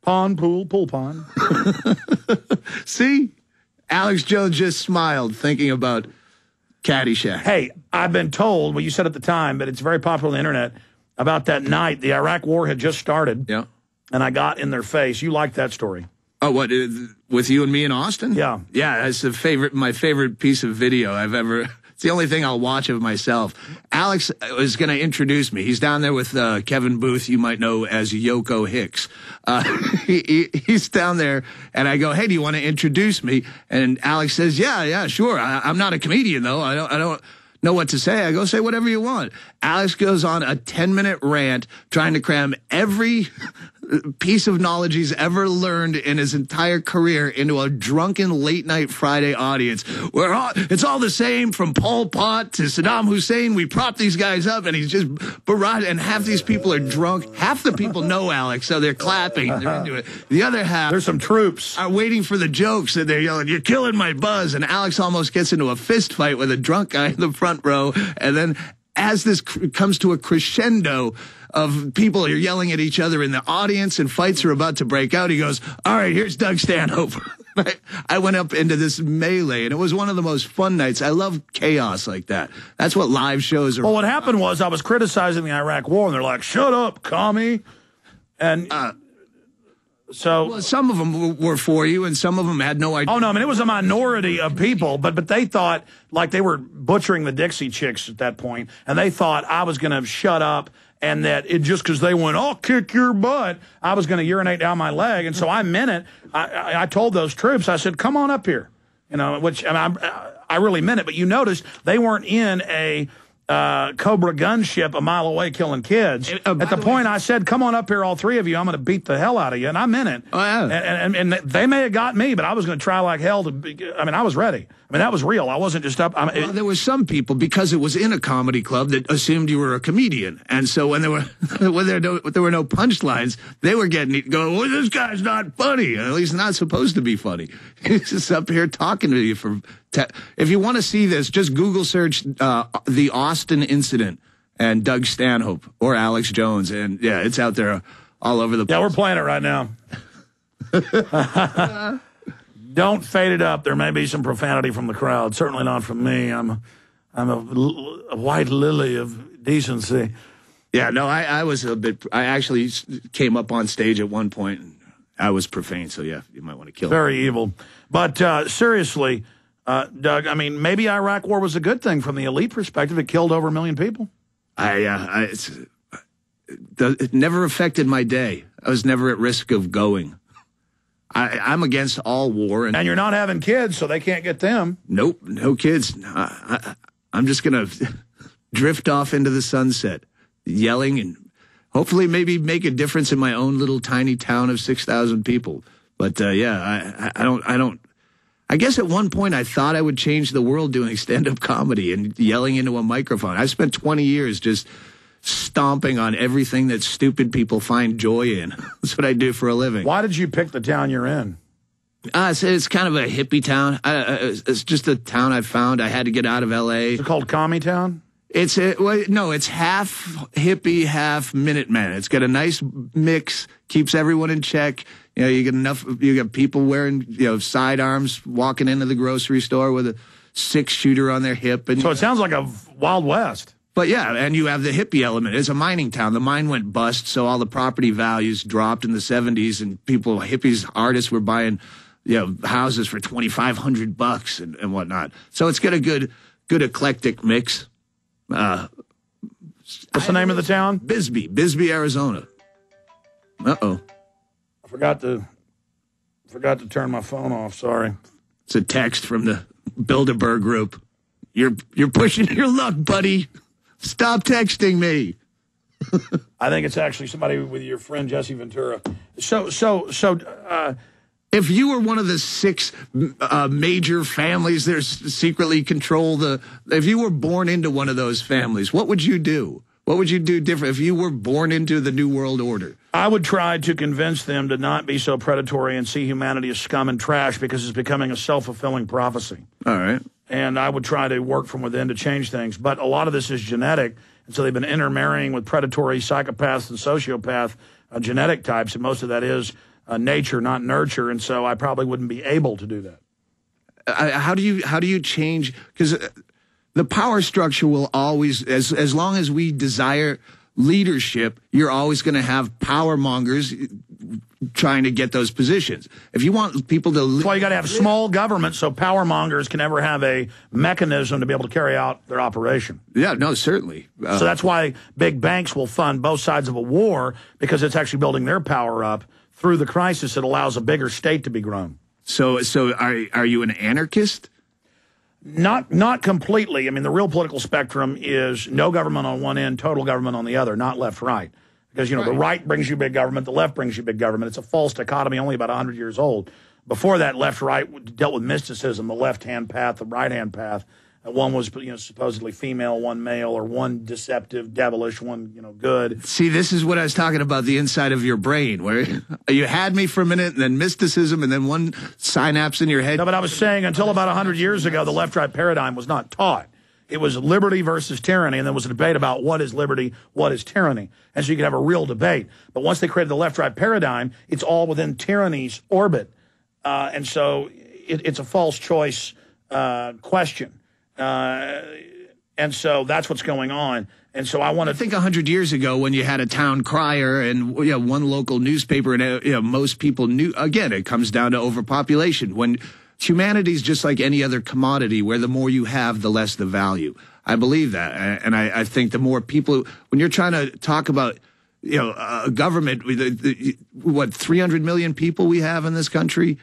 Pond, pool pond. See? Alex Jones just smiled thinking about Caddyshack. Hey, I've been told, well, you said at the time, but it's very popular on the internet, about that night the Iraq War had just started. Yeah. And I got in their face. You like that story. Oh, what, with you and me in Austin? Yeah. Yeah, that's my favorite piece of video I've ever... It's the only thing I'll watch of myself. Alex is going to introduce me. He's down there with Kevin Booth, you might know as Yoko Hicks. He's down there, and I go, hey, do you want to introduce me? And Alex says, yeah, sure. I'm not a comedian, though. I don't know what to say. I go, say whatever you want. Alex goes on a 10-minute rant trying to cram every piece of knowledge he's ever learned in his entire career into a drunken late-night Friday audience. It's all the same from Pol Pot to Saddam Hussein. We prop these guys up, and he's just barraged, and half these people are drunk. Half the people know Alex, so they're clapping. They're into it. The other half... There's some troops. ...are waiting for the jokes, and they're yelling, you're killing my buzz. And Alex almost gets into a fist fight with a drunk guy in the front row, and then as this comes to a crescendo of people are yelling at each other in the audience and fights are about to break out, he goes, all right, here's Doug Stanhope. I went up into this melee, and it was one of the most fun nights. I love chaos like that. That's what live shows are. Well, what happened was I was criticizing the Iraq War, and they're like, shut up, commie. And well, some of them were for you, and some of them had no idea. Oh, no, I mean, it was a minority of people, but they thought, like, they were butchering the Dixie Chicks at that point, and they thought I was going to shut up, and that it just because they went, I'll kick your butt, I was going to urinate down my leg. And so I meant it. I told those troops, I said, come on up here. You know, which I really meant it. But you notice they weren't in a Cobra gunship a mile away killing kids. At the point I said, come on up here, all three of you, I'm going to beat the hell out of you. And I meant it. Oh, yeah. And they may have got me, but I was going to try like hell to, I was ready. I mean, that was real. I wasn't just up. Well, there were some people, because it was in a comedy club, that assumed you were a comedian. And so when there were no punchlines, they were going, well, this guy's not funny. At least not supposed to be funny. He's just up here talking to you for... If you want to see this, just Google search the Austin incident and Doug Stanhope or Alex Jones. And, yeah, it's out there all over the place. Yeah, we're playing it right now. Don't fade it up. There may be some profanity from the crowd. Certainly not from me. I'm a white lily of decency. Yeah, no, I was a bit... I actually came up on stage at one point, and I was profane, so, yeah, you might want to kill me. Very evil. But seriously... Doug, I mean, maybe Iraq War was a good thing from the elite perspective. It killed over 1 million people. It never affected my day. I was never at risk of going. I'm against all war. And you're not having kids, so they can't get them. Nope, no kids. I'm just going to drift off into the sunset, yelling and hopefully maybe make a difference in my own little tiny town of 6,000 people. But, yeah, I don't... I guess at one point I thought I would change the world doing stand-up comedy and yelling into a microphone. I spent 20 years just stomping on everything that stupid people find joy in. That's what I do for a living. Why did you pick the town you're in? It's kind of a hippie town. It's just a town I found. I had to get out of L.A. Is it called Commie Town? No, it's half hippie, half Minutemen. It's got a nice mix, keeps everyone in check. You know, you got people wearing, sidearms, walking into the grocery store with a 6-shooter on their hip. And so it sounds like a Wild West. But yeah, and you have the hippie element. It's a mining town. The mine went bust, so all the property values dropped in the 70s, and hippies, artists were buying, houses for $2,500 and whatnot. So it's got a good eclectic mix. What's the name of the town? Bisbee, Arizona. Uh-oh. I forgot to turn my phone off. Sorry. It's a text from the Bilderberg group. You're pushing your luck, buddy. Stop texting me. I think it's actually somebody with your friend Jesse Ventura. If you were one of the 6 major families that secretly control if you were born into one of those families, what would you do? What would you do different if you were born into the New World Order? I would try to convince them to not be so predatory and see humanity as scum and trash because it's becoming a self-fulfilling prophecy. All right. And I would try to work from within to change things. But a lot of this is genetic, and so they've been intermarrying with predatory psychopaths and sociopath genetic types, and most of that is nature, not nurture, and so I probably wouldn't be able to do that. How do you change? Because the power structure will always, as long as we desire leadership, you're always going to have power mongers trying to get those positions. If you want people to... That's why you got to have small government so power mongers can never have a mechanism to be able to carry out their operation. Yeah, no, certainly. So that's why big banks will fund both sides of a war, because it's actually building their power up. Through the crisis, it allows a bigger state to be grown. So are you an anarchist? Not completely. I mean, the real political spectrum is no government on one end, total government on the other, not left-right. Because, the right brings you big government, the left brings you big government. It's a false dichotomy, only about 100 years old. Before that, left-right dealt with mysticism, the left-hand path, the right-hand path. One was, supposedly female, one male, or one deceptive, devilish, one, good. See, this is what I was talking about, the inside of your brain, where you had me for a minute, and then mysticism, and then one synapse in your head. No, but I was saying until about 100 years ago, the left-right paradigm was not taught. It was liberty versus tyranny, and there was a debate about what is liberty, what is tyranny. And so you could have a real debate. But once they created the left-right paradigm, it's all within tyranny's orbit. And so it's a false choice question. And so that's what's going on. And so I think 100 years ago, when you had a town crier and one local newspaper, and most people knew, again, it comes down to overpopulation. When humanity's just like any other commodity, where the more you have, the less the value. I believe that. And I think the more people, when you're trying to talk about, a government, what, 300 million people we have in this country,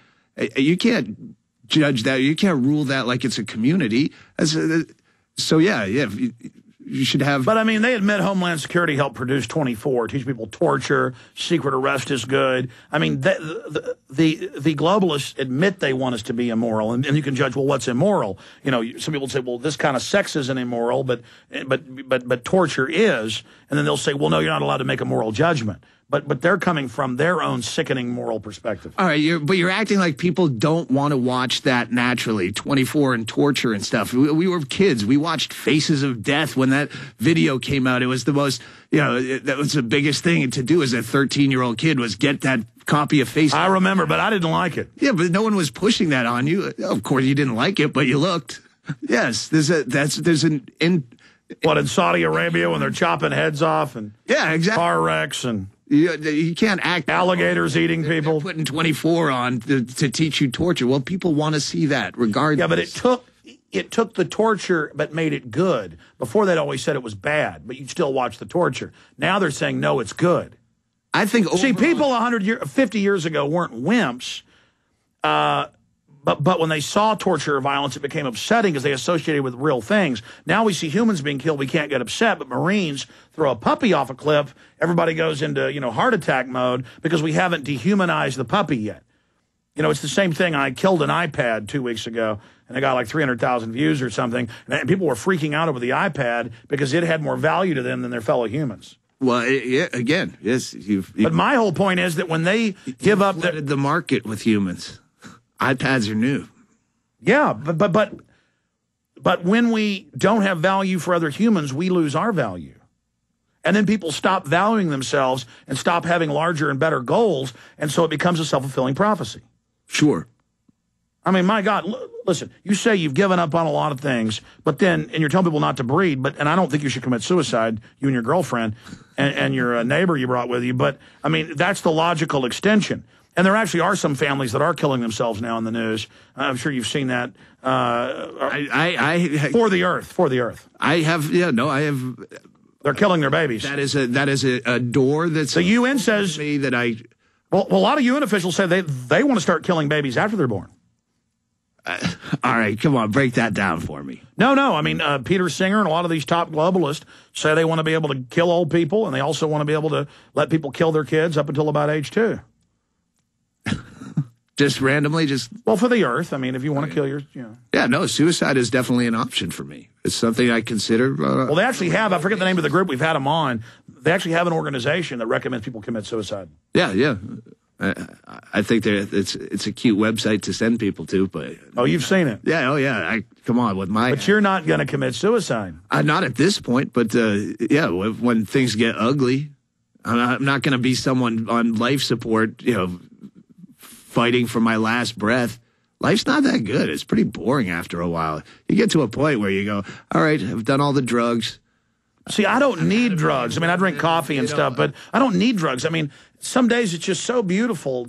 you can't judge that. You can't rule that like it's a community. So yeah, you should have. But I mean, they admit Homeland Security helped produce 24, teach people torture, secret arrest is good. I mean, the globalists admit they want us to be immoral, and you can judge, well, what's immoral? Some people say, well, this kind of sex isn't immoral, but torture is, and then they'll say, well, no, you're not allowed to make a moral judgment. But they're coming from their own sickening moral perspective. All right, but you're acting like people don't want to watch that naturally, 24 and torture and stuff. We were kids. We watched Faces of Death when that video came out. It was the most, that was the biggest thing to do as a 13-year-old kid, was get that copy of Faces. I remember, but I didn't like it. Yeah, but no one was pushing that on you. Of course, you didn't like it, but you looked. Yes, what, in Saudi Arabia when they're chopping heads off and exactly, car wrecks and you can't act alligators eating people. They're putting 24 on to teach you torture. Well, people want to see that regardless. Yeah, but it took the torture but made it good. Before they'd always said it was bad, but you'd still watch the torture. Now they're saying no, it's good. I think see, people 50 years ago weren't wimps. But when they saw torture or violence, it became upsetting because they associated with real things. Now we see humans being killed, we can't get upset, but Marines throw a puppy off a cliff, everybody goes into, heart attack mode because we haven't dehumanized the puppy yet. It's the same thing. I killed an iPad 2 weeks ago, and it got like 300,000 views or something, and people were freaking out over the iPad because it had more value to them than their fellow humans. Well, again, yes. But my whole point is that when they give up the market with humans. iPads are new. Yeah, but when we don't have value for other humans, we lose our value. And then people stop valuing themselves and stop having larger and better goals, and so it becomes a self-fulfilling prophecy. Sure. I mean, my God, listen, you say you've given up on a lot of things, and you're telling people not to breed, and I don't think you should commit suicide, you and your girlfriend and your neighbor you brought with you, but, I mean, that's the logical extension. And there actually are some families that are killing themselves now in the news. I'm sure you've seen that. For the earth. I have, I have. They're killing their babies. That is a door that's. The UN says me that I. Well, a lot of UN officials say they want to start killing babies after they're born. All right, come on, break that down for me. No. I mean, Peter Singer and a lot of these top globalists say they want to be able to kill old people, and they also want to be able to let people kill their kids up until about age 2. Just randomly, well, for the earth. I mean, if you want to kill Yeah, no, suicide is definitely an option for me. It's something I consider. Well, they actually have. I forget the name of the group. We've had them on. They actually have an organization that recommends people commit suicide. Yeah. I think it's a cute website to send people to. But you've seen it. Yeah. Oh, yeah. Come on with my. But you're not going to commit suicide. Not at this point. But when things get ugly, I'm not going to be someone on life support. fighting for my last breath. Life's not that good. It's pretty boring after a while. You get to a point where you go, all right, I've done all the drugs. See, I don't need drugs. I mean, I drink coffee and stuff, but I don't need drugs. I mean, some days it's just so beautiful.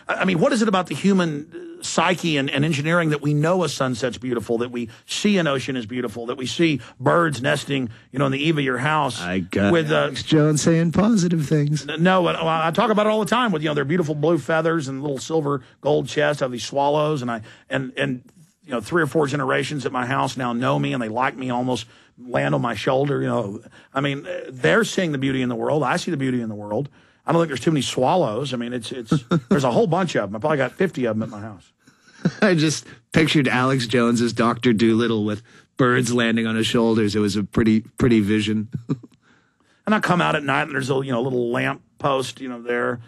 I mean, what is it about the human psyche and engineering that we know a sunset's beautiful, that we see an ocean is beautiful, that we see birds nesting, you know, in the eave of your house? I got with Alex Jones saying positive things. No, I talk about it all the time with, you know, their beautiful blue feathers and little silver gold chests of these swallows. And you know, 3 or 4 generations at my house now know me and they like me, almost land on my shoulder. You know, I mean, they're seeing the beauty in the world. I see the beauty in the world. I don't think there's too many swallows. I mean, there's a whole bunch of them. I probably got 50 of them at my house. I just pictured Alex Jones as Dr. Dolittle with birds landing on his shoulders. It was a pretty vision. And I come out at night and there's a little lamp post, you know, there.